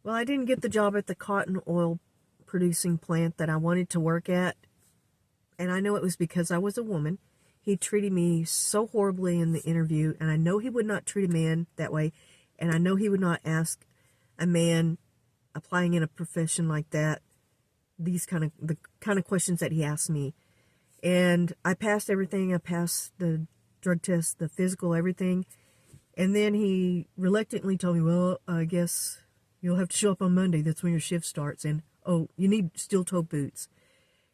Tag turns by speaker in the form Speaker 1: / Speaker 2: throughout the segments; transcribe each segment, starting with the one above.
Speaker 1: Well, I didn't get the job at the cotton oil producing plant that I wanted to work at. And I know it was because I was a woman. He treated me so horribly in the interview. And I know he would not treat a man that way. And I know he would not ask a man applying in a profession like that the kind of questions that he asked me. And I passed everything. I passed the drug test, the physical, everything. And then he reluctantly told me, well, I guess you'll have to show up on Monday. That's when your shift starts. And, oh, you need steel-toed boots.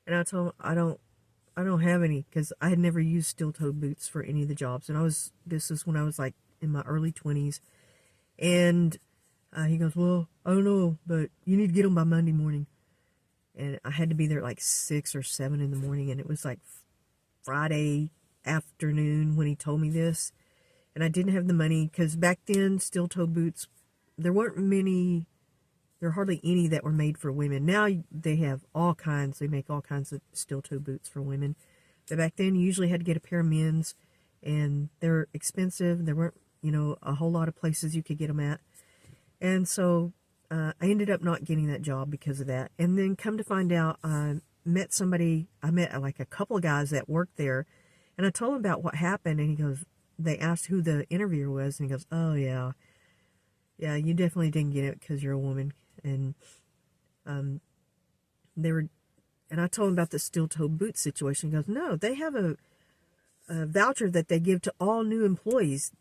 Speaker 1: And I told him, I don't have any, because I had never used steel-toed boots for any of the jobs. And this is when I was like in my early 20s. And he goes, well, I don't know, but you need to get them by Monday morning. And I had to be there at like 6 or 7 in the morning. And it was like Friday afternoon when he told me this. And I didn't have the money, because back then, steel-toed boots, there are hardly any that were made for women. Now they have all kinds. They make all kinds of steel-toe boots for women. But back then, you usually had to get a pair of men's, and they're expensive. There weren't, a whole lot of places you could get them at. And so I ended up not getting that job because of that. And then come to find out, I met like a couple of guys that worked there, and I told him about what happened, and they asked who the interviewer was, and he goes, oh, yeah, you definitely didn't get it because you're a woman. And and I told him about the steel-toed boot situation. He goes, no, they have a voucher that they give to all new employees.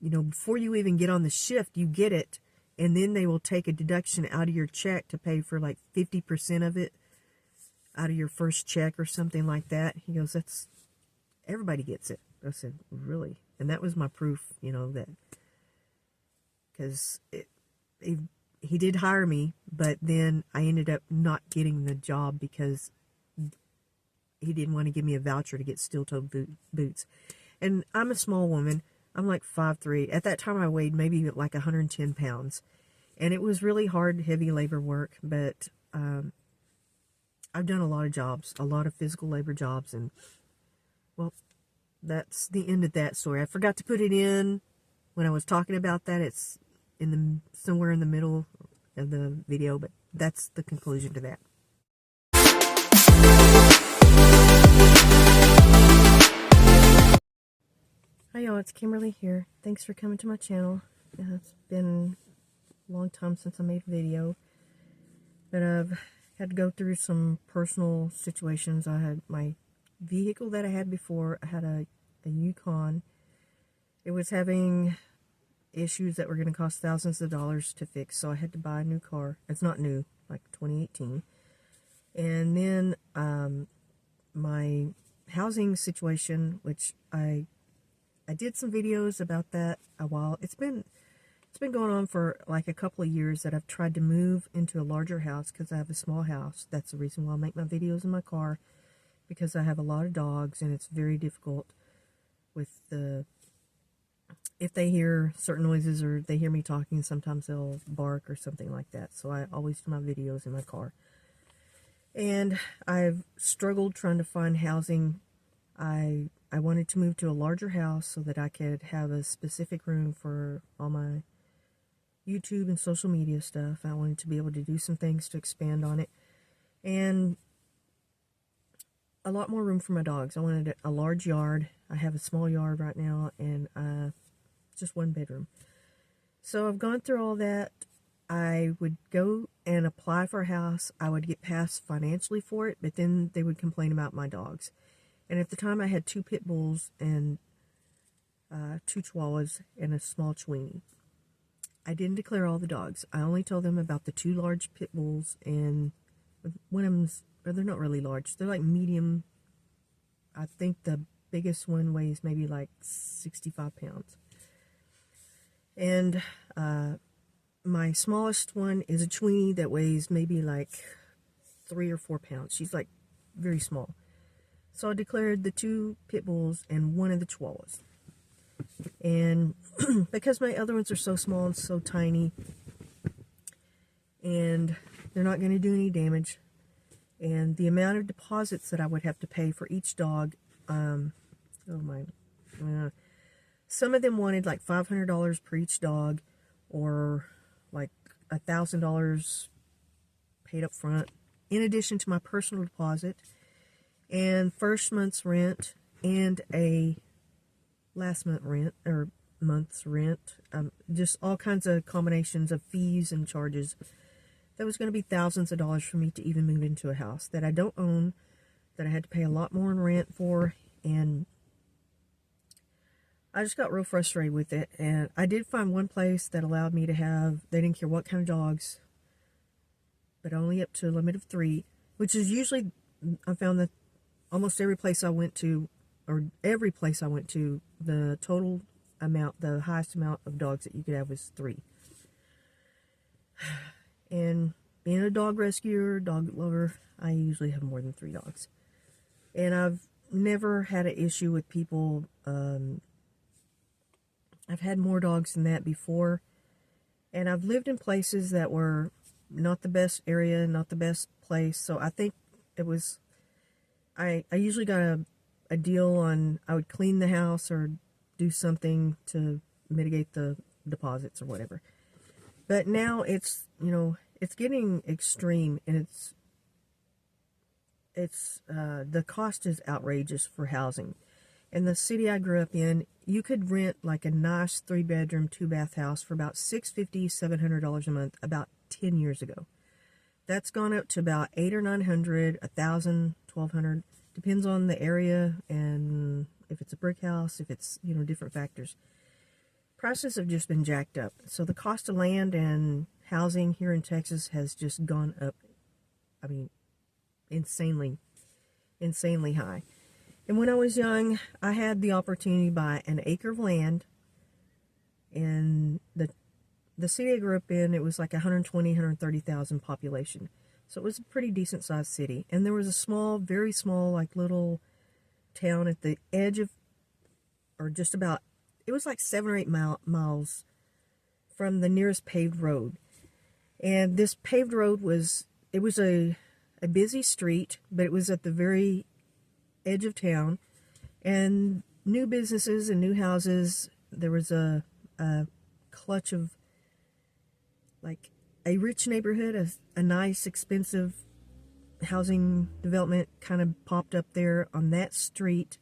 Speaker 1: Before you even get on the shift, you get it, and then they will take a deduction out of your check to pay for like 50% of it out of your first check or something like that. He goes, everybody gets it. I said, really? And that was my proof, that, because he did hire me, but then I ended up not getting the job because he didn't want to give me a voucher to get steel-toed boots. And I'm a small woman. I'm like 5'3". At that time, I weighed maybe like 110 pounds. And it was really hard, heavy labor work, but I've done a lot of jobs, a lot of physical labor jobs, and, well, that's the end of that story. I forgot to put it in when I was talking about that. It's somewhere in the middle of the video, but that's the conclusion to that. Hi y'all, it's Kimberly here. Thanks for coming to my channel. It's been a long time since I made a video, but I've had to go through some personal situations. I had my vehicle that I had before. I had a Yukon. It was having issues that were going to cost thousands of dollars to fix, so I had to buy a new car. It's not new, like 2018. And then my housing situation, which I did some videos about that a while. It's been going on for like a couple of years that I've tried to move into a larger house because I have a small house. That's the reason why I make my videos in my car, because I have a lot of dogs and it's very difficult with if they hear certain noises or they hear me talking, sometimes they'll bark or something like that. So I always do my videos in my car. And I've struggled trying to find housing. I wanted to move to a larger house so that I could have a specific room for all my YouTube and social media stuff. I wanted to be able to do some things to expand on it. And a lot more room for my dogs. I wanted a large yard. I have a small yard right now, and just one bedroom. So I've gone through all that. I would go and apply for a house. I would get passed financially for it, but then they would complain about my dogs. And at the time, I had 2 pit bulls and 2 chihuahuas and a small Chiweenie. I didn't declare all the dogs. I only told them about the 2 large pit bulls, and one of them's, they're not really large. They're like medium. I think the biggest one weighs maybe like 65 pounds. And my smallest one is a Chiweenie that weighs maybe like 3 or 4 pounds. She's like very small. So I declared the 2 pit bulls and 1 of the chihuahuas. And because my other ones are so small and so tiny, and they're not going to do any damage, and the amount of deposits that I would have to pay for each dog, some of them wanted like $500 per each dog, or like $1,000 paid up front, in addition to my personal deposit and first month's rent and a last month's rent, just all kinds of combinations of fees and charges. That was going to be thousands of dollars for me to even move into a house that I don't own, that I had to pay a lot more in rent for, and I just got real frustrated with it. And I did find one place that allowed me to have, they didn't care what kind of dogs, but only up to a limit of 3, which is usually, I found that almost every place I went to, the total amount, the highest amount of dogs that you could have was 3. And being a dog rescuer, dog lover, I usually have more than 3 dogs. And I've never had an issue with people. I've had more dogs than that before. And I've lived in places that were not the best area, not the best place. So I think it was, I usually got a deal on, I would clean the house or do something to mitigate the deposits or whatever. But now it's, it's getting extreme, and the cost is outrageous for housing. In the city I grew up in, you could rent like a nice 3-bedroom, 2-bath house for about $650, $700 a month about 10 years ago. That's gone up to about $800 or $900, $1,000, $1,200, depends on the area and if it's a brick house, if it's, different factors. Prices have just been jacked up. So the cost of land and housing here in Texas has just gone up, insanely high. And when I was young, I had the opportunity to buy an acre of land. And the city I grew up in, it was like 120, 130,000 population. So it was a pretty decent sized city. And there was a small, very small, like little town at the edge of, or just about, it was like 7 or 8 miles from the nearest paved road. And this paved road was a busy street, but it was at the very edge of town. And new businesses and new houses, there was a clutch of, like, a rich neighborhood, a nice, expensive housing development kind of popped up there on that street.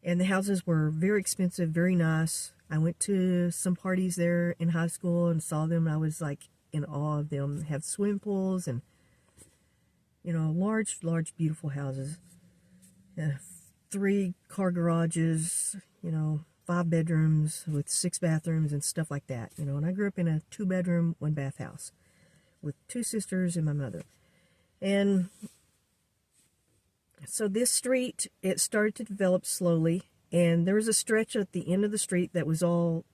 Speaker 1: And the houses were very expensive, very nice. I went to some parties there in high school and saw them. And I was like in awe of them. They have swimming pools and, large, beautiful houses. 3-car garages, 5 bedrooms with 6 bathrooms and stuff like that. And I grew up in a 2-bedroom, 1-bath house with 2 sisters and my mother. And so this street, it started to develop slowly, and there was a stretch at the end of the street that was all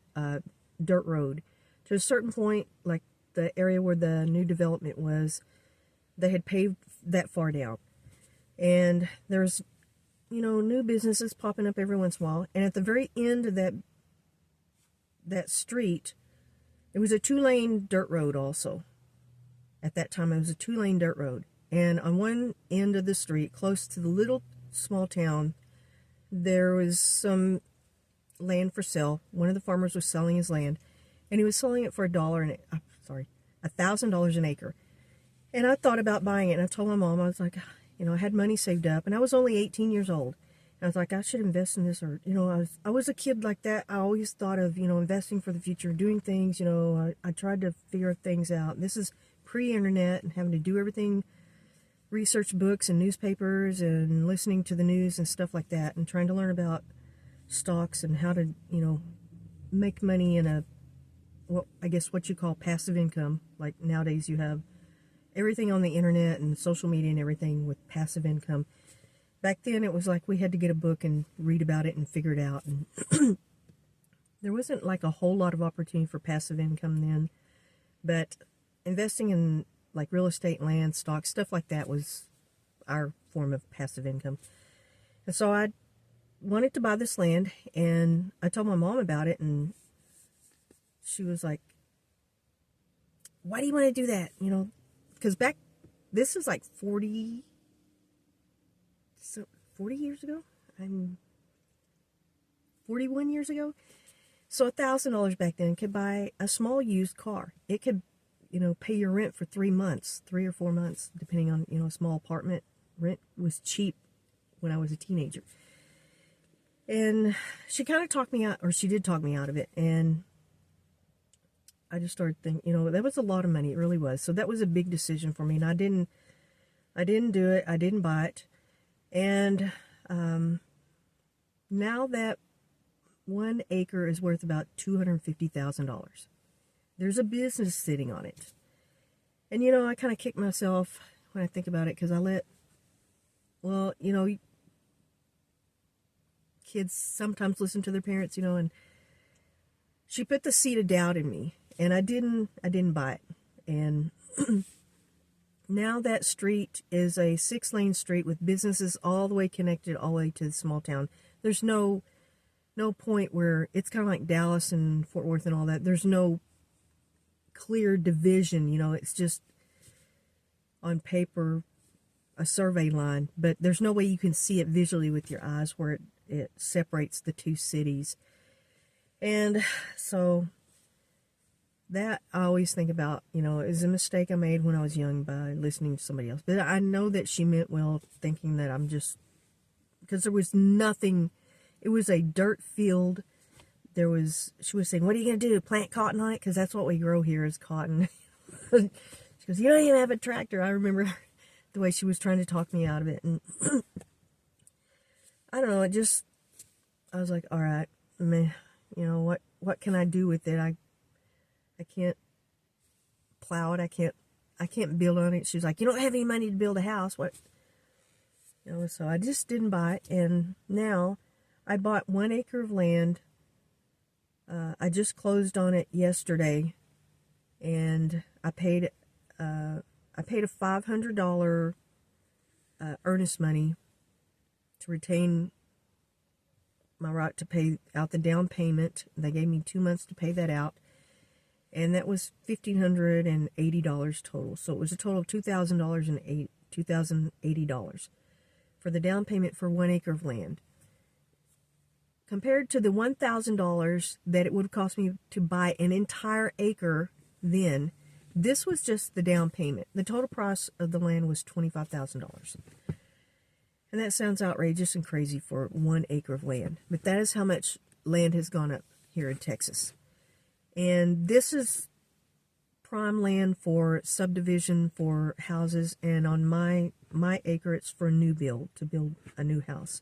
Speaker 1: dirt road. To a certain point, like the area where the new development was, they had paved that far down. And there's, new businesses popping up every once in a while. And at the very end of that street, it was a 2-lane dirt road also. At that time, it was a 2-lane dirt road. And on one end of the street, close to the little small town, there was some land for sale. One of the farmers was selling his land, and he was selling it for $1,000 an acre. And I thought about buying it, and I told my mom, I was like, I had money saved up, and I was only 18 years old. And I was like, I should invest in this, or, I was a kid like that. I always thought of, investing for the future, doing things, I tried to figure things out. This is pre-internet and having to do everything, research books and newspapers and listening to the news and stuff like that, and trying to learn about stocks and how to, make money in what you call passive income. Like nowadays you have everything on the internet and social media and everything with passive income. Back then it was like we had to get a book and read about it and figure it out. And there wasn't like a whole lot of opportunity for passive income then, but investing in like real estate, land, stocks, stuff like that was our form of passive income. And so I wanted to buy this land, and I told my mom about it, and she was like, why do you want to do that? Because this is like 40 years ago. I'm 41 years ago. So $1,000 back then could buy a small used car. It could, pay your rent for 3 months, 3 or 4 months, depending on, a small apartment. Rent was cheap when I was a teenager. And she kind of talked me out, or she did talk me out of it. And I just started thinking, that was a lot of money. It really was. So that was a big decision for me. And I didn't do it. I didn't buy it. And now that 1 acre is worth about $250,000. There's a business sitting on it. And, I kind of kick myself when I think about it, because kids sometimes listen to their parents, and she put the seed of doubt in me, and I didn't buy it. And now that street is a 6-lane street with businesses all the way connected all the way to the small town. There's no point where it's kind of like Dallas and Fort Worth and all that. There's no clear division, it's just on paper a survey line, but there's no way you can see it visually with your eyes where it separates the two cities. And so that I always think about, is a mistake I made when I was young by listening to somebody else. But I know that she meant well, thinking that because there was nothing. It was a dirt field. She was saying, what are you going to do? Plant cotton on it? Because that's what we grow here is cotton. She goes, you don't even have a tractor. I remember the way she was trying to talk me out of it. And I don't know. I was like, all right, man, what can I do with it? I can't plow it. I can't build on it. She was like, you don't have any money to build a house. What? So I just didn't buy it. And now I bought 1 acre of land. I just closed on it yesterday, and I paid a $500 earnest money to retain my right to pay out the down payment. They gave me 2 months to pay that out, and that was $1,580 total. So it was a total of $2,080 for the down payment for 1 acre of land. Compared to the $1,000 that it would have cost me to buy an entire acre then, this was just the down payment. The total price of the land was $25,000. And that sounds outrageous and crazy for 1 acre of land. But that is how much land has gone up here in Texas. And this is prime land for subdivision for houses. And on my acre, it's for a new build, to build a new house.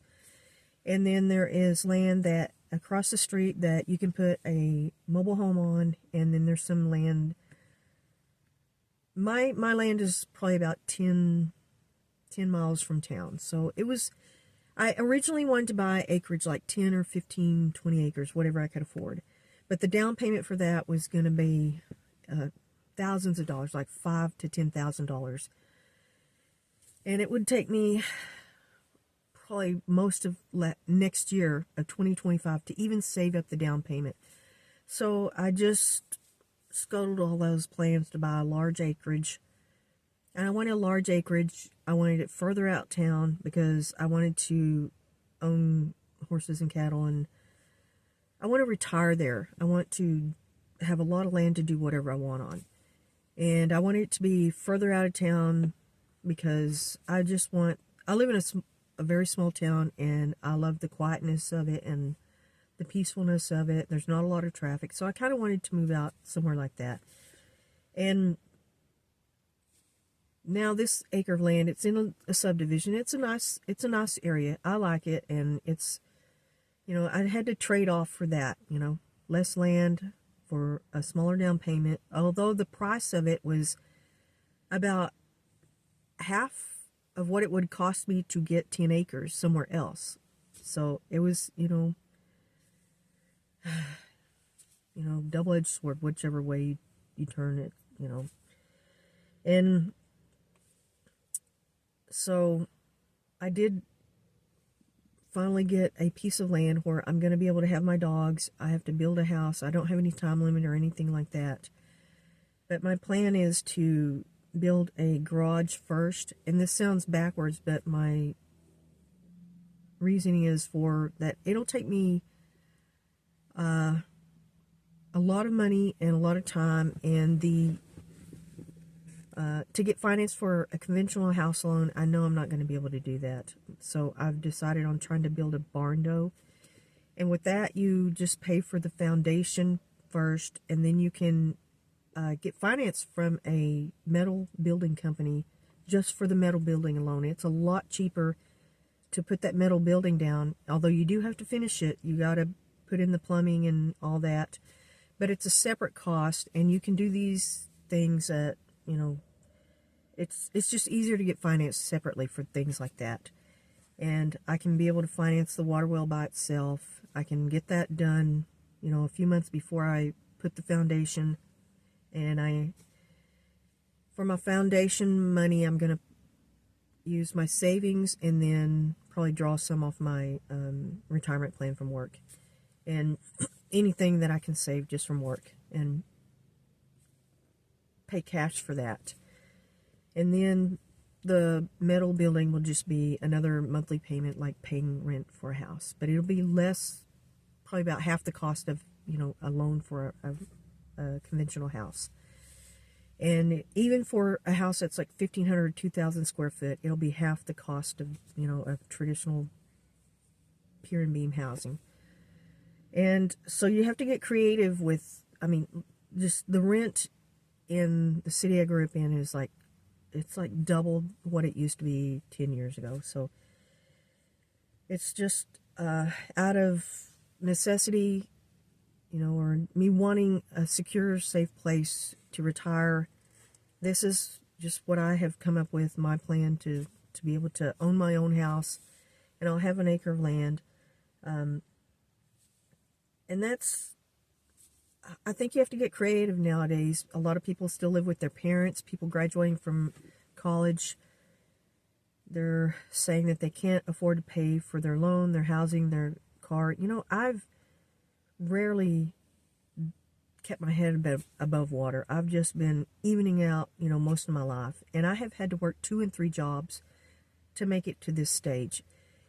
Speaker 1: And then there is land that across the street that you can put a mobile home on. And then there's some land. My land is probably about 10 miles from town. So I originally wanted to buy acreage like 10 or 15, 20 acres, whatever I could afford. But the down payment for that was going to be thousands of dollars, like $5,000 to $10,000. And it would take me probably most of next year of 2025 to even save up the down payment. So I just scuttled all those plans to buy a large acreage. And I wanted a large acreage. I wanted it further out town because I wanted to own horses and cattle, and I want to retire there. I want to have a lot of land to do whatever I want on. And I want it to be further out of town because I live in a very small town, and I love the quietness of it and the peacefulness of it. There's not a lot of traffic. So I kind of wanted to move out somewhere like that. And now this acre of land, it's in a subdivision. It's a nice area. I like it. And it's, I had to trade off for that, less land for a smaller down payment. Although the price of it was about half of what it would cost me to get 10 acres somewhere else. So it was, double-edged sword, whichever way you turn it, And so I did finally get a piece of land where I'm going to be able to have my dogs. I have to build a house. I don't have any time limit or anything like that. But my plan is to build a garage first. And this sounds backwards, but my reasoning is for that it'll take me a lot of money and a lot of time, and the To get finance for a conventional house loan, I know I'm not going to be able to do that. So I've decided on trying to build a barn dough. And with that, you just pay for the foundation first, and then you can get finance from a metal building company just for the metal building alone. It's a lot cheaper to put that metal building down, although you do have to finish it. You got to put in the plumbing and all that, but it's a separate cost, and you can do these things at, you know, it's just easier to get financed separately for things like that. And I can be able to finance the water well by itself. I can get that done, you know, a few months before I put the foundation. And for my foundation money, I'm going to use my savings and then probably draw some off my retirement plan from work. And anything that I can save just from work and pay cash for that. And then the metal building will just be another monthly payment, like paying rent for a house. But it'll be less, probably about half the cost of, you know, a loan for a conventional house. And even for a house that's like 1,500, 2,000 square foot, it'll be half the cost of, you know, of traditional pier and beam housing. And so you have to get creative with, I mean, just the rent in the city I grew up in is like, it's like double what it used to be 10 years ago. So it's just out of necessity, you know, or me wanting a secure, safe place to retire. This is just what I have come up with, my plan to be able to own my own house, and I'll have an acre of land. And that's, I think you have to get creative nowadays. A lot of people still live with their parents. People graduating from college, they're saying that they can't afford to pay for their loan, their housing, their car. You know, I've rarely kept my head above water. I've just been evening out, you know, most of my life. And I have had to work 2 and 3 jobs to make it to this stage.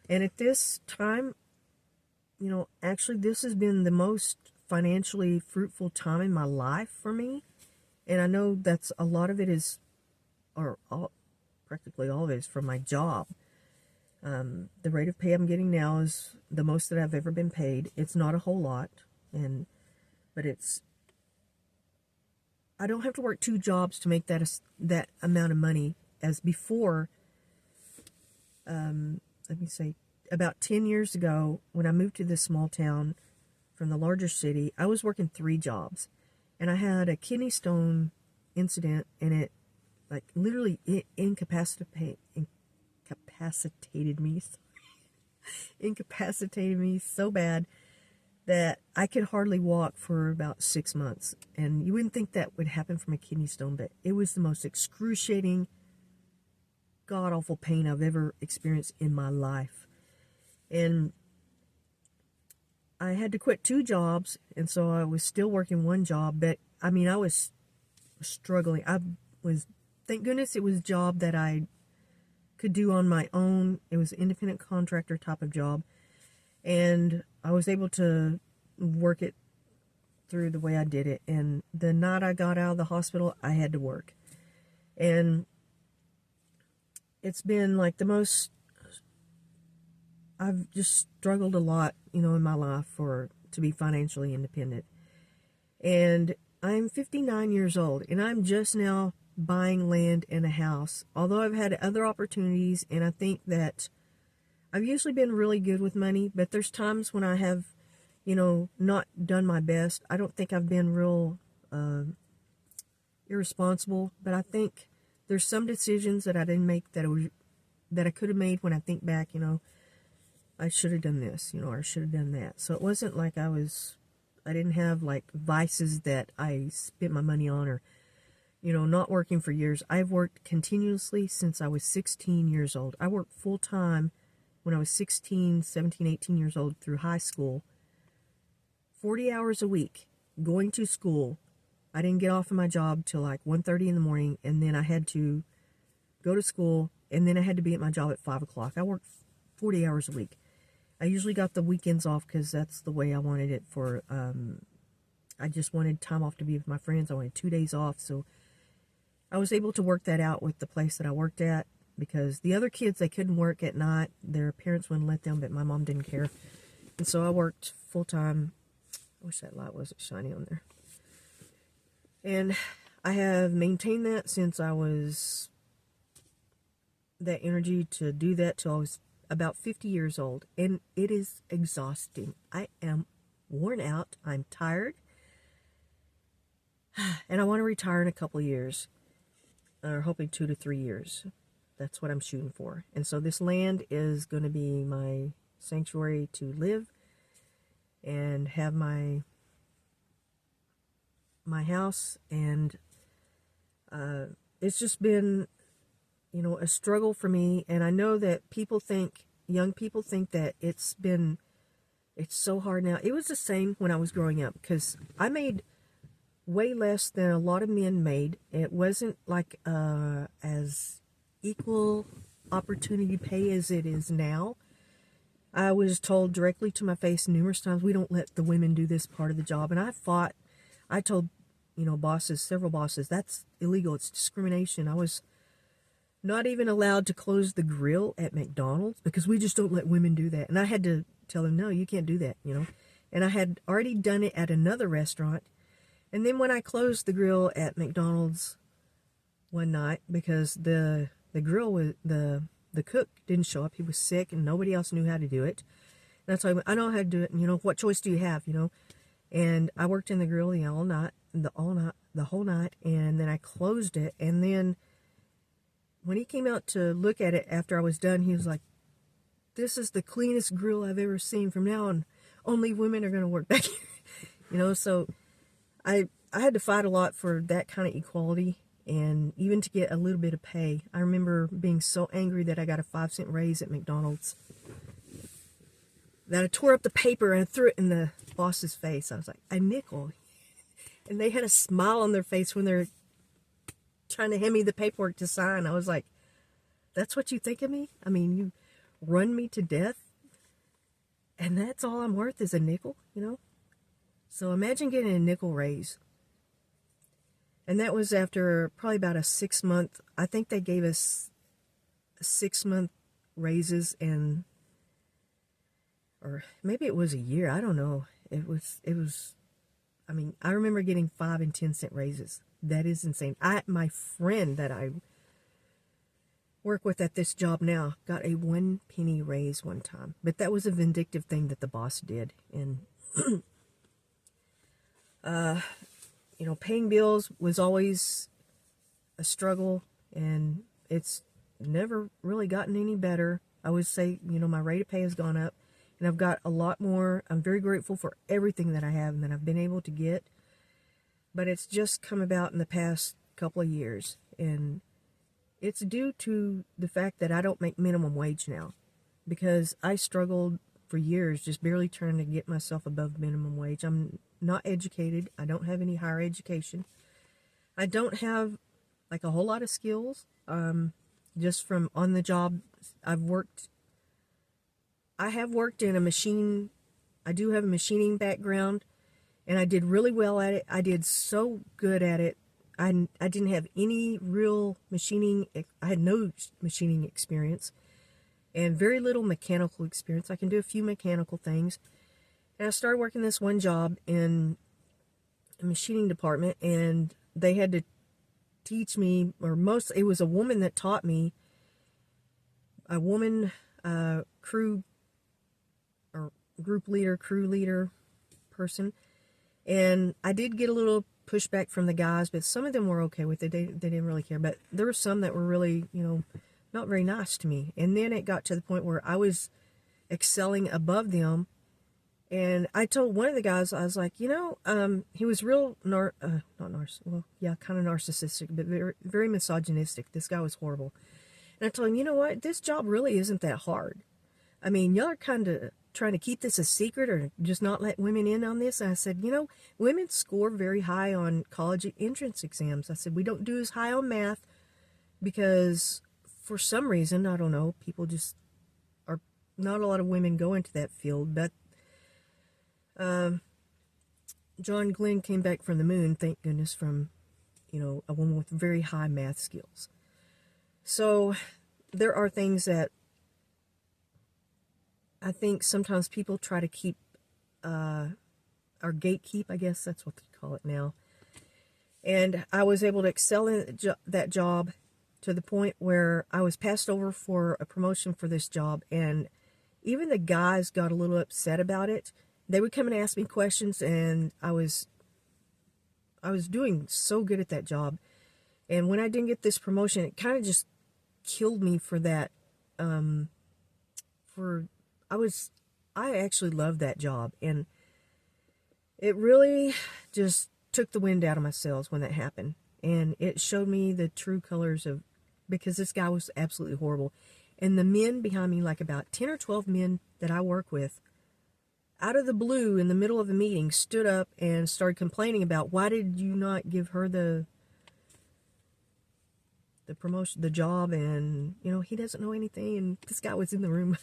Speaker 1: And at this time, you know, actually this has been the most financially fruitful time in my life for me. And I know that's a lot of it is, or practically all of it is from my job. The rate of pay I'm getting now is the most that I've ever been paid. It's not a whole lot, but it's, I don't have to work 2 jobs to make that amount of money. As before, let me say, about 10 years ago, when I moved to this small town from the larger city, I was working 3 jobs, and I had a kidney stone incident, and it, like, literally it incapacitated me so bad that I could hardly walk for about 6 months. And you wouldn't think that would happen from a kidney stone, but it was the most excruciating, god-awful pain I've ever experienced in my life. And I had to quit 2 jobs, and so I was still working 1 job, but I mean, I was struggling. Thank goodness it was a job that I could do on my own. It was an independent contractor type of job, and I was able to work it through the way I did it. And the night I got out of the hospital, I had to work. And it's been like the most, I've just struggled a lot, you know, in my life to be financially independent. And I'm 59 years old, and I'm just now buying land and a house. Although I've had other opportunities, and I think that I've usually been really good with money, but there's times when I have, you know, not done my best. I don't think I've been real irresponsible, but I think there's some decisions that I didn't make that I could have made when I think back, you know, I should have done this, you know, or I should have done that. So it wasn't like I didn't have like vices that I spent my money on, or, you know, not working for years. I've worked continuously since I was 16 years old. I worked full time when I was 16, 17, 18 years old through high school. 40 hours a week, going to school. I didn't get off of my job till like 1:30 in the morning, and then I had to go to school, and then I had to be at my job at 5 o'clock. I worked 40 hours a week. I usually got the weekends off because that's the way I wanted it for, I just wanted time off to be with my friends. I wanted 2 days off, so I was able to work that out with the place that I worked at, because the other kids, they couldn't work at night. Their parents wouldn't let them, but my mom didn't care. And so I worked full-time. I wish that light wasn't shiny on there. And I have maintained that since I was that energy to do that till I was about 50 years old. And it is exhausting. I am worn out. I'm tired. And I want to retire in a couple of years. Or hoping 2 to 3 years. That's what I'm shooting for. And so this land is going to be my sanctuary to live and have my house. And it's just been, you know, a struggle for me. And I know that young people think that it's so hard now. It was the same when I was growing up, because I made way less than a lot of men made. It wasn't like as equal opportunity pay as it is now. I was told directly to my face numerous times, we don't let the women do this part of the job. And I told, you know, several bosses, that's illegal. It's discrimination. I was not even allowed to close the grill at McDonald's because we just don't let women do that. And I had to tell them, no, you can't do that, you know. And I had already done it at another restaurant. And then when I closed the grill at McDonald's one night, because the cook didn't show up, he was sick and nobody else knew how to do it. And I told him, I know how to do it. And, you know, what choice do you have, you know? And I worked in the grill the whole night, and then I closed it. And then when he came out to look at it after I was done, he was like, this is the cleanest grill I've ever seen. From now on, only women are going to work back here. You know, so I had to fight a lot for that kind of equality, and even to get a little bit of pay. I remember being so angry that I got a 5-cent raise at McDonald's, that I tore up the paper and threw it in the boss's face. I was like, a nickel. And they had a smile on their face when they're trying to hand me the paperwork to sign. I was like, that's what you think of me? I mean, you run me to death, and that's all I'm worth is a nickel, you know? So imagine getting a nickel raise. And that was after probably about a 6-month, I think they gave us 6-month raises, or maybe it was a year, I don't know. It was, I mean, I remember getting 5 and 10-cent raises. That is insane. My friend that I work with at this job now got a 1 penny raise one time. But that was a vindictive thing that the boss did. And you know, paying bills was always a struggle, and it's never really gotten any better. I would say, you know, my rate of pay has gone up, and I've got a lot more. I'm very grateful for everything that I have and that I've been able to get, but it's just come about in the past couple of years, and it's due to the fact that I don't make minimum wage now, because I struggled for years just barely trying to get myself above minimum wage. I'm not educated. I don't have any higher education. I don't have like a whole lot of skills. Just from on the job, I have worked in a machine. I do have a machining background, and I did really well at it. I did so good at it. I didn't have any real machining. I had no machining experience and very little mechanical experience. I can do a few mechanical things. And I started working this one job in a machining department, and they had to teach me, it was a woman that taught me, a woman crew leader person. And I did get a little pushback from the guys, but some of them were okay with it. They didn't really care. But there were some that were really, you know, not very nice to me. And then it got to the point where I was excelling above them. And I told one of the guys, I was like, you know, he was real, kind of narcissistic, but very, very misogynistic. This guy was horrible. And I told him, you know what, this job really isn't that hard. I mean, y'all are kind of trying to keep this a secret or just not let women in on this. And I said, you know, women score very high on college entrance exams. I said, we don't do as high on math because for some reason, I don't know, people just are, not a lot of women go into that field, but John Glenn came back from the moon, thank goodness, from, a woman with very high math skills. So there are things that I think sometimes people try to keep, or gatekeep, I guess that's what they call it now. And I was able to excel in that job to the point where I was passed over for a promotion for this job. And even the guys got a little upset about it. They would come and ask me questions, and I was doing so good at that job. And when I didn't get this promotion, it kind of just killed me for that. I actually loved that job, and it really just took the wind out of my sails when that happened. And it showed me the true colors of, because this guy was absolutely horrible. And the men behind me, like about 10 or 12 men that I work with, out of the blue in the middle of the meeting, stood up and started complaining about, why did you not give her the promotion, the job, and he doesn't know anything. And this guy was in the room.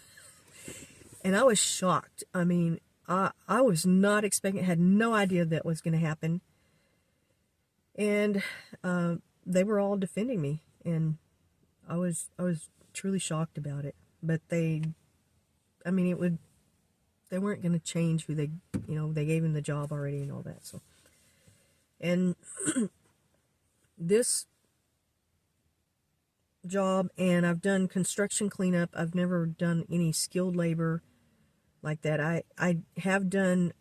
Speaker 1: And I was shocked. I mean, I was not expecting, had no idea that was going to happen. And they were all defending me, and I was truly shocked about it. But they weren't going to change who they gave him the job already and all that. So, and this job, and I've done construction cleanup. I've never done any skilled labor like that. I have done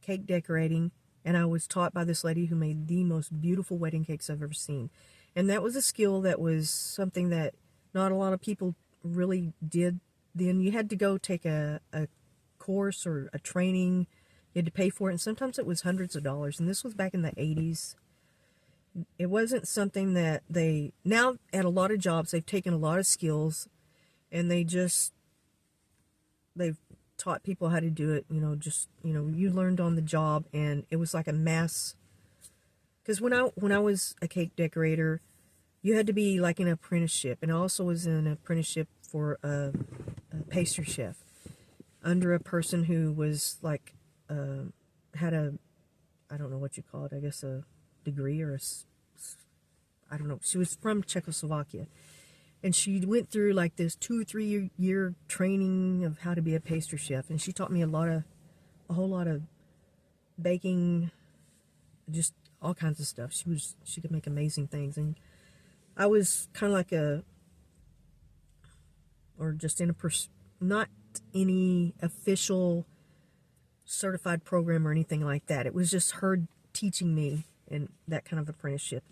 Speaker 1: cake decorating, and I was taught by this lady who made the most beautiful wedding cakes I've ever seen. And that was a skill that was something that not a lot of people really did then. You had to go take a course or a training. You had to pay for it, and sometimes it was hundreds of dollars. And this was back in the 80s. It wasn't something that now at a lot of jobs, they've taken a lot of skills, and they've taught people how to do it. You learned on the job, and it was like a mass. Because when I was a cake decorator, you had to be like an apprenticeship, and I also was in an apprenticeship for a pastry chef under a person who was like had a, I don't know what you call it, I guess a degree or I don't know. She was from Czechoslovakia, and she went through like this 2 or 3 year training of how to be a pastry chef, and she taught me a whole lot of baking, just all kinds of stuff. She could make amazing things, and I was kind of like not any official certified program or anything like that. It was just her teaching me and that kind of apprenticeship.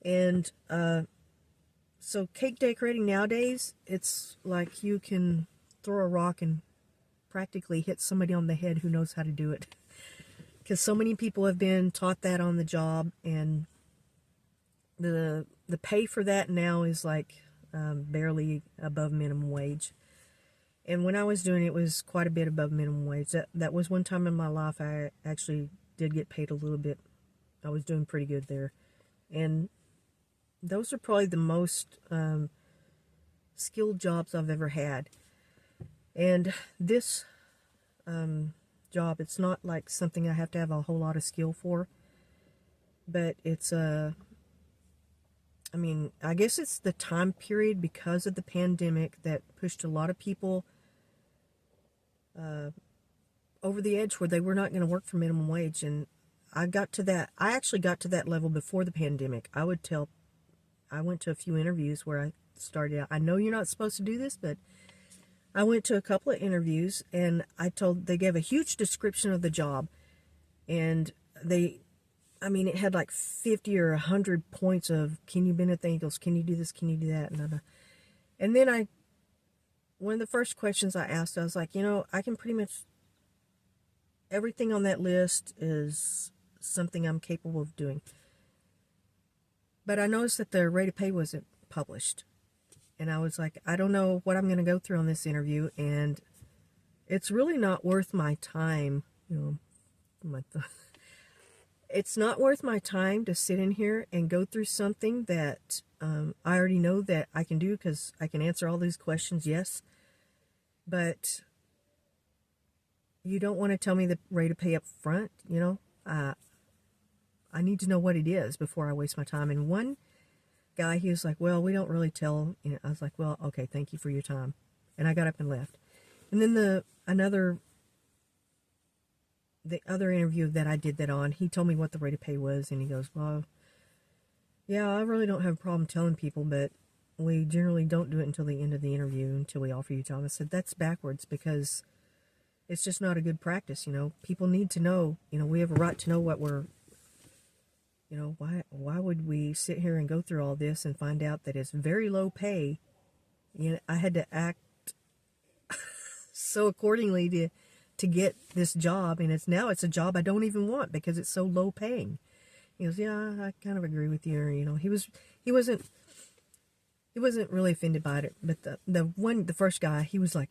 Speaker 1: And so cake decorating nowadays, it's like you can throw a rock and practically hit somebody on the head who knows how to do it. Because so many people have been taught that on the job, and the pay for that now is like barely above minimum wage. And when I was doing it, it was quite a bit above minimum wage. That was one time in my life I actually did get paid a little bit. I was doing pretty good there. And those are probably the most skilled jobs I've ever had. And this job, it's not like something I have to have a whole lot of skill for. But it's I guess it's the time period because of the pandemic that pushed a lot of people over the edge where they were not going to work for minimum wage. And I actually got to that level before the pandemic. I went to a few interviews where I started out. I know you're not supposed to do this, but I went to a couple of interviews, and they gave a huge description of the job, and it had like 50 or 100 points of, can you bend at the ankles? Can you do this? Can you do that? And then one of the first questions I asked, I was like, I can pretty much, everything on that list is something I'm capable of doing. But I noticed that the rate of pay wasn't published. And I was like, I don't know what I'm going to go through on this interview, and it's really not worth my time, it's not worth my time to sit in here and go through something that I already know that I can do, because I can answer all these questions, yes. But you don't want to tell me the rate of pay up front, I I need to know what it is before I waste my time. And one guy, he was like, well, we don't really tell. You know, I was like, well, okay, thank you for your time. And I got up and left. And then the other interview that I did that on, he told me what the rate of pay was, and he goes, well, yeah, I really don't have a problem telling people, but we generally don't do it until the end of the interview, until we offer you a job. I said, that's backwards, because it's just not a good practice, you know. People need to know, you know, we have a right to know what we're, you know, why would we sit here and go through all this and find out that it's very low pay? You know, I had to act so accordingly to get this job, and it's a job I don't even want because it's so low paying. He goes, yeah, I kind of agree with you. Or, you know, he wasn't really offended by it, but the first guy, he was like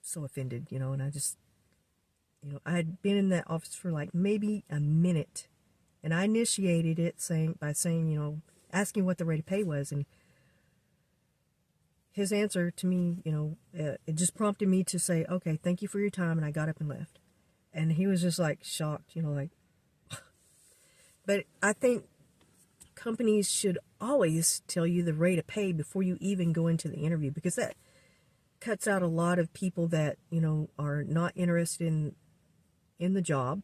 Speaker 1: so offended, you know. And I just, you know, I had been in that office for like maybe a minute, and I initiated it by saying, you know, asking what the rate of pay was, and his answer to me, you know, it just prompted me to say, okay, thank you for your time, and I got up and left. And he was just like shocked, you know, like. But I think companies should always tell you the rate of pay before you even go into the interview, because that cuts out a lot of people that, you know, are not interested in the job.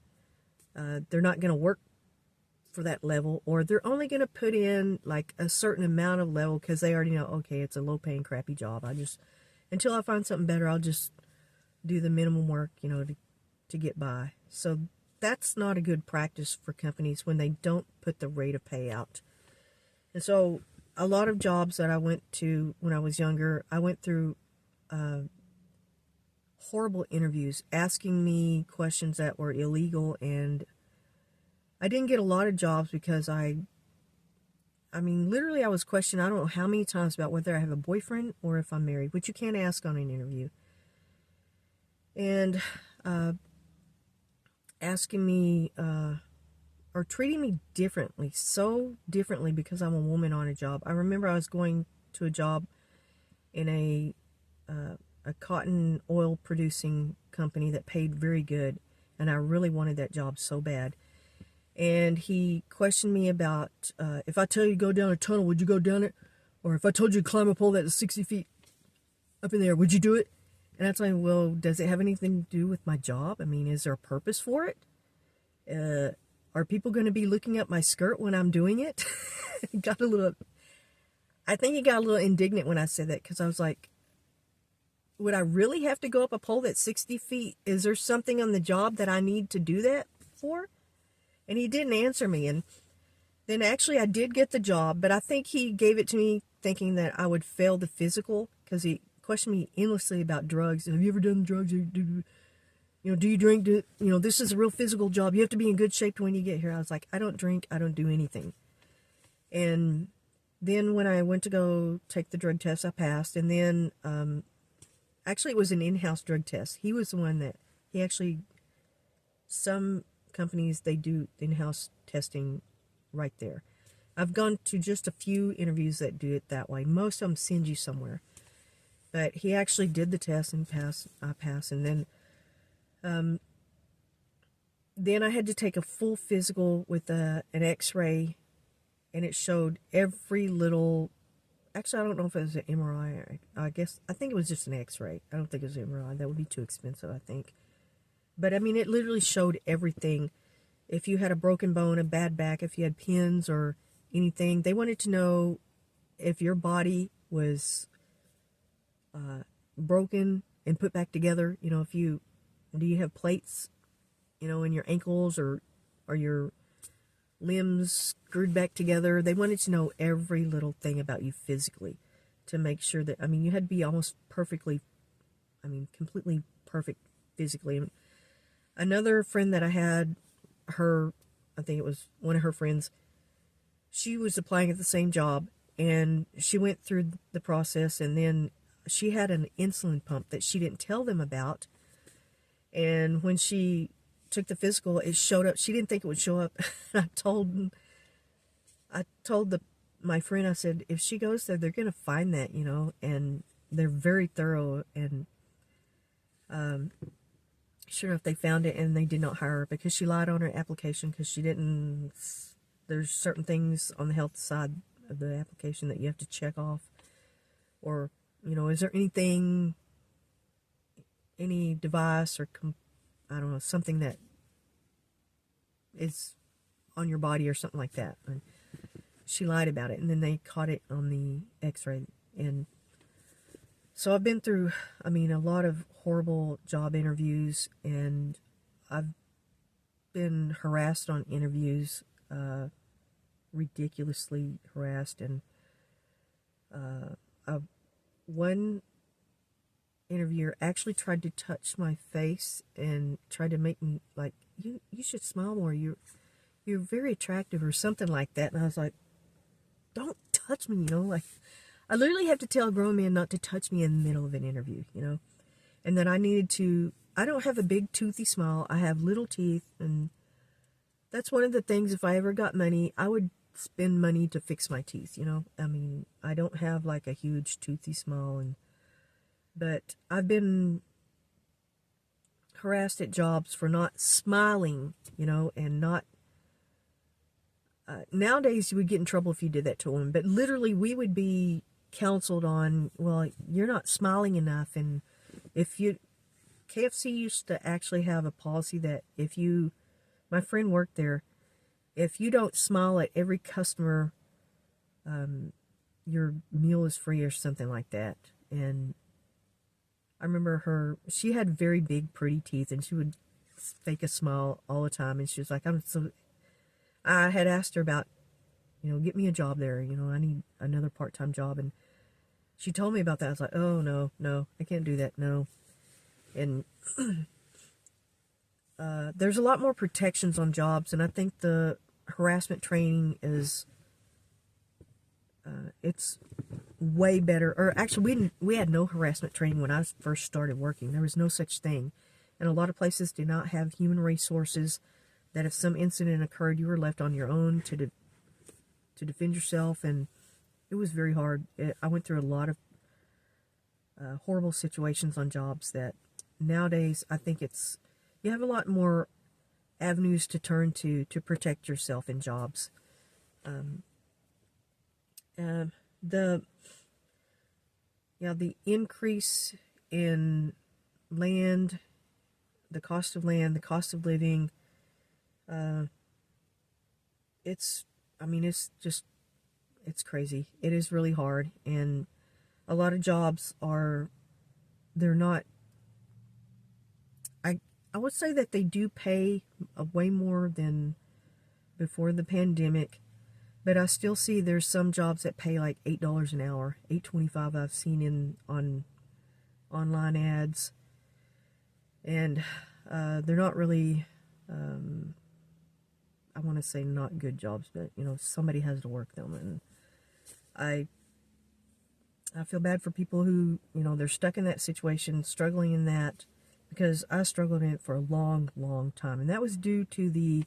Speaker 1: They're not going to work for that level, or they're only going to put in like a certain amount of level because they already know, okay, it's a low paying crappy job. Until I find something better, I'll just do the minimum work, you know, to get by. So that's not a good practice for companies when they don't put the rate of pay out. And so a lot of jobs that I went to when I was younger, I went through horrible interviews asking me questions that were illegal, and I didn't get a lot of jobs because I mean, literally I was questioned I don't know how many times about whether I have a boyfriend or if I'm married, which you can't ask on an interview. And asking me or treating me differently, so differently because I'm a woman on a job. I remember I was going to a job in a cotton oil producing company that paid very good, and I really wanted that job so bad. And he questioned me about if I tell you to go down a tunnel, would you go down it? Or if I told you to climb a pole that's 60 feet up in the air, would you do it? And I told him, well, does it have anything to do with my job? I mean, is there a purpose for it? Are people going to be looking at my skirt when I'm doing it? I think he got a little indignant when I said that, because I was like, would I really have to go up a pole that's 60 feet? Is there something on the job that I need to do that for? And he didn't answer me. And then actually I did get the job, but I think he gave it to me thinking that I would fail the physical, because he questioned me endlessly about drugs. Have you ever done drugs? Do you drink? This is a real physical job. You have to be in good shape when you get here. I was like, I don't drink. I don't do anything. And then when I went to go take the drug test, I passed. And then actually it was an in-house drug test. He was the one that some companies, they do in-house testing right there. I've gone to just a few interviews that do it that way. Most of them send you somewhere. But he actually did the test and passed. I passed. And then I had to take a full physical with an x-ray, and it showed every little, actually I don't know if it was an MRI. I think it was just an x-ray. I don't think it was an MRI. That would be too expensive, I think. But I mean, it literally showed everything. If you had a broken bone, a bad back, if you had pins or anything, they wanted to know if your body was broken and put back together. You know, do you have plates, in your ankles, or are your limbs screwed back together? They wanted to know every little thing about you physically to make sure that, you had to be almost completely perfect physically. And another friend that I had, I think it was one of her friends, she was applying at the same job, and she went through the process, and then she had an insulin pump that she didn't tell them about. And when she took the physical, it showed up. She didn't think it would show up. I told my friend, I said, if she goes there, they're going to find that, and they're very thorough. And Sure enough, they found it and they did not hire her because she lied on her application because she didn't. There's certain things on the health side of the application that you have to check off. Or, is there anything, any device or, I don't know, something that is on your body or something like that. And she lied about it, and then they caught it on the x-ray. And so I've been through, a lot of horrible job interviews, and I've been harassed on interviews, ridiculously harassed. And one interviewer actually tried to touch my face and tried to make me like, you should smile more. You're very attractive or something like that. And I was like, don't touch me, like I literally have to tell a grown man not to touch me in the middle of an interview, and that I don't have a big toothy smile. I have little teeth, and that's one of the things, if I ever got money, I would spend money to fix my teeth, I don't have like a huge toothy smile, but I've been harassed at jobs for not smiling, and not, nowadays you would get in trouble if you did that to a woman, but literally we would be counseled on, well, you're not smiling enough. And KFC used to actually have a policy that my friend worked there, if you don't smile at every customer, your meal is free or something like that. And I remember she had very big, pretty teeth, and she would fake a smile all the time. And she was like, I had asked her about, get me a job there. I need another part-time job. And she told me about that. I was like, oh, no, I can't do that. No. And there's a lot more protections on jobs. And I think the harassment training is, it's way better. Or actually, we had no harassment training when I first started working. There was no such thing. And a lot of places do not have human resources that if some incident occurred, you were left on your own to defend yourself. And it was very hard. I went through a lot of horrible situations on jobs that nowadays I think you have a lot more avenues to turn to protect yourself in jobs. The increase in land, the cost of land, the cost of living, it's crazy. It is really hard. And a lot of jobs they're not, I would say that they do pay way more than before the pandemic, but I still see there's some jobs that pay like $8 an hour, $8.25 I've seen on online ads. And they're not really, I want to say not good jobs, but somebody has to work them. And I feel bad for people who, they're stuck in that situation, struggling in that, because I struggled in it for a long, long time. And that was due to the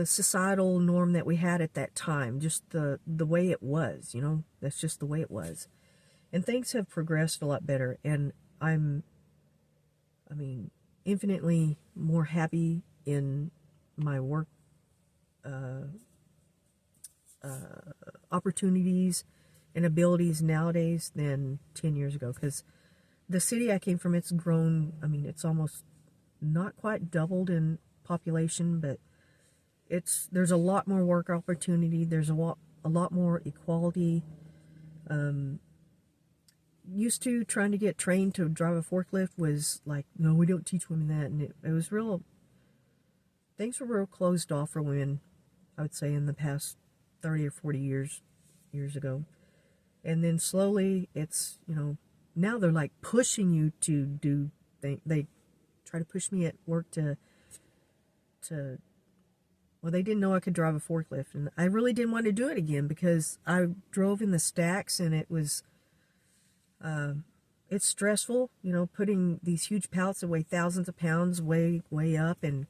Speaker 1: societal norm that we had at that time, just the way it was, that's just the way it was. And things have progressed a lot better. And I'm infinitely more happy in my work opportunities and abilities nowadays than 10 years ago, because the city I came from, it's grown. It's almost not quite doubled in population, but there's a lot more work opportunity. There's a lot more equality. Used to trying to get trained to drive a forklift was like, no, we don't teach women that. And it was things were real closed off for women, I would say, in the past 30 or 40 years ago. And then slowly it's, now they're like pushing you to do things. They try to push me at work well, they didn't know I could drive a forklift. And I really didn't want to do it again because I drove in the stacks, and it was, it's stressful, putting these huge pallets that weigh thousands of pounds way, way up. And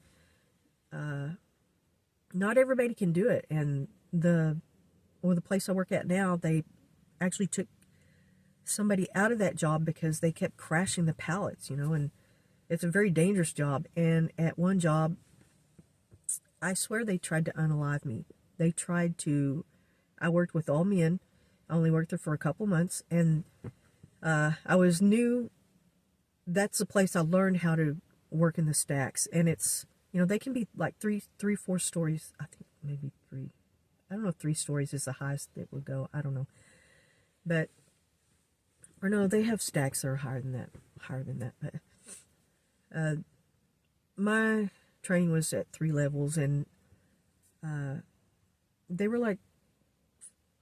Speaker 1: not everybody can do it. And the place I work at now, they actually took somebody out of that job because they kept crashing the pallets, and It's a very dangerous job. And at one job, I swear they tried to unalive me. They tried to, I worked with all men. I only worked there for a couple months, and I was new. That's the place I learned how to work in the stacks, and it's, you know, they can be like three, 4 stories. I think maybe 3. I don't know if 3 stories is the highest it would go. I don't know, but or no, they have stacks that are higher than that. But my training was at 3 levels, and they were like,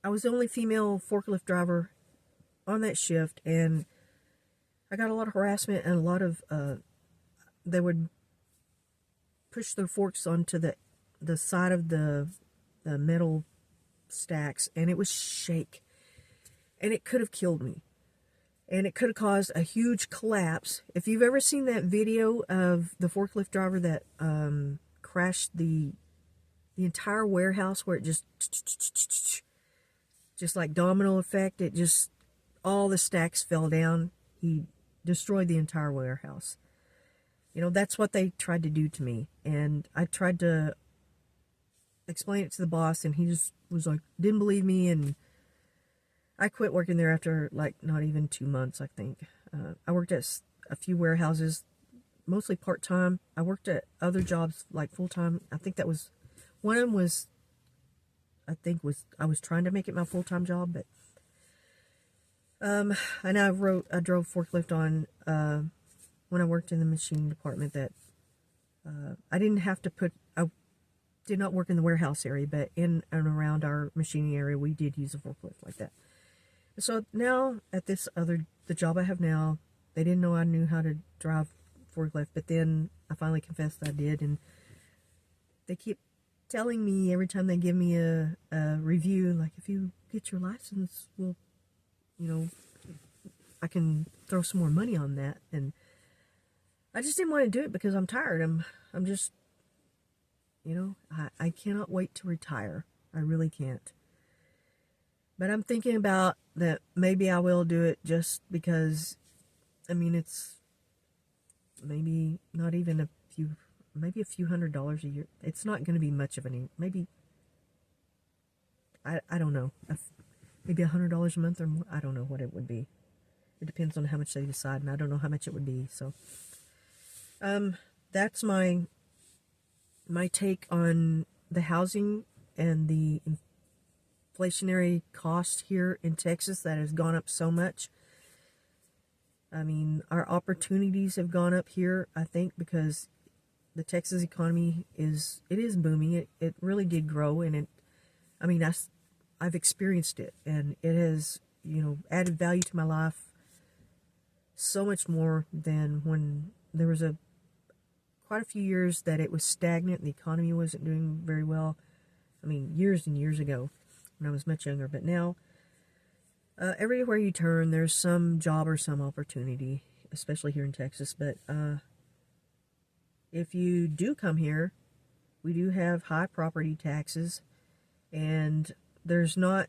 Speaker 1: I was the only female forklift driver on that shift, and I got a lot of harassment and a lot of, they would push their forks onto the side of the metal stacks, and it would shake, and it could have killed me, and it could have caused a huge collapse. If you've ever seen that video of the forklift driver that crashed the entire warehouse, where it just like domino effect, it just, all the stacks fell down. He destroyed the entire warehouse. You know, that's what they tried to do to me. And I tried to explain it to the boss, and he just was like, didn't believe me. And I quit working there after like not even 2 months, I think. I worked at a few warehouses, mostly part-time. I worked at other jobs like full-time. I think that was, one of them was, I was trying to make it my full-time job, but and I drove forklift on when I worked in the machining department, that I didn't have to I did not work in the warehouse area, but in and around our machining area, we did use a forklift like that. So now at the job I have now, they didn't know I knew how to drive forklift, but then I finally confessed that I did, and they keep telling me every time they give me a review, like, if you get your license, well, you know, I can throw some more money on that. And I just didn't want to do it because I'm tired. I'm just, you know, I cannot wait to retire. I really can't. But I'm thinking about that maybe I will do it, just because, I mean, it's maybe not even maybe a few $100s a year. It's not going to be much of maybe, I don't know, maybe $100 a month or more. I don't know what it would be. It depends on how much they decide, and I don't know how much it would be. So, that's my take on the housing and the inflationary cost here in Texas that has gone up so much. I mean, our opportunities have gone up here, I think, because the Texas economy is booming. It really did grow, and I've experienced it, and it has, you know, added value to my life so much more than when there was quite a few years that it was stagnant and the economy wasn't doing very well. I mean, years and years ago when I was much younger. But now, everywhere you turn, there's some job or some opportunity, especially here in Texas. But if you do come here, we do have high property taxes, and there's no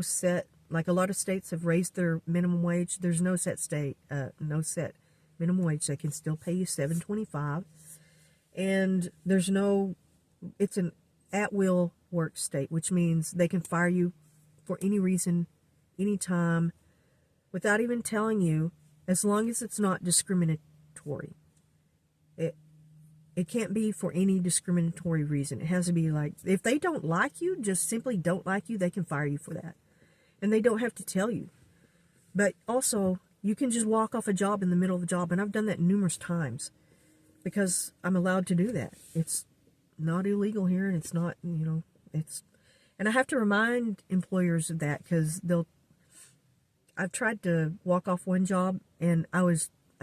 Speaker 1: set, like a lot of states have raised their minimum wage. There's no set minimum wage. They can still pay you $7.25, and it's an at-will work state, which means they can fire you for any reason, anytime, without even telling you, as long as it's not discriminatory. It can't be for any discriminatory reason. It has to be like, if they don't like you, just simply don't like you, they can fire you for that. And they don't have to tell you. But also, you can just walk off a job in the middle of a job, and I've done that numerous times because I'm allowed to do that. It's not illegal here, and it's not, you know, and I have to remind employers of that, because I've tried to walk off one job, and I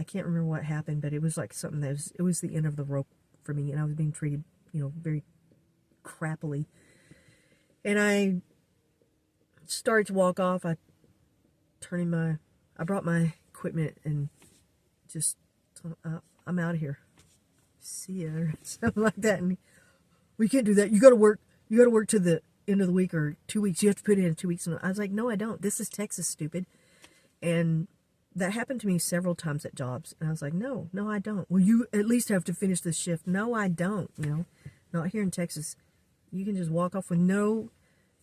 Speaker 1: can't remember what happened, but it was like something it was the end of the rope for me, and I was being treated, you know, very crappily. And I started to walk off. I brought my equipment and just, I'm out of here. See ya, or something like that. And we can't do that. You got to work to the end of the week, or 2 weeks. You have to put it in 2 weeks. And I was like, no, I don't. This is Texas, stupid. And that happened to me several times at jobs. And I was like, no, I don't. Well, you at least have to finish this shift. No, I don't. Not here in Texas. You can just walk off with no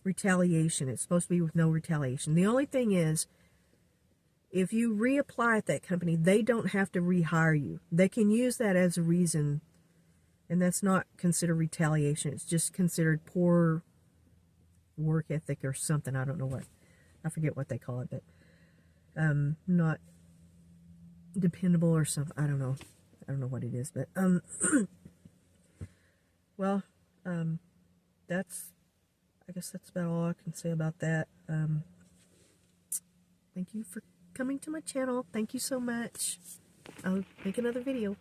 Speaker 1: retaliation. It's supposed to be with no retaliation. The only thing is, if you reapply at that company, they don't have to rehire you. They can use that as a reason, and that's not considered retaliation. It's just considered poor work ethic or something. I don't know what. I forget what they call it, but not dependable or something. I don't know. I don't know what it is, but well, I guess that's about all I can say about that. Thank you for coming to my channel. Thank you so much. I'll make another video.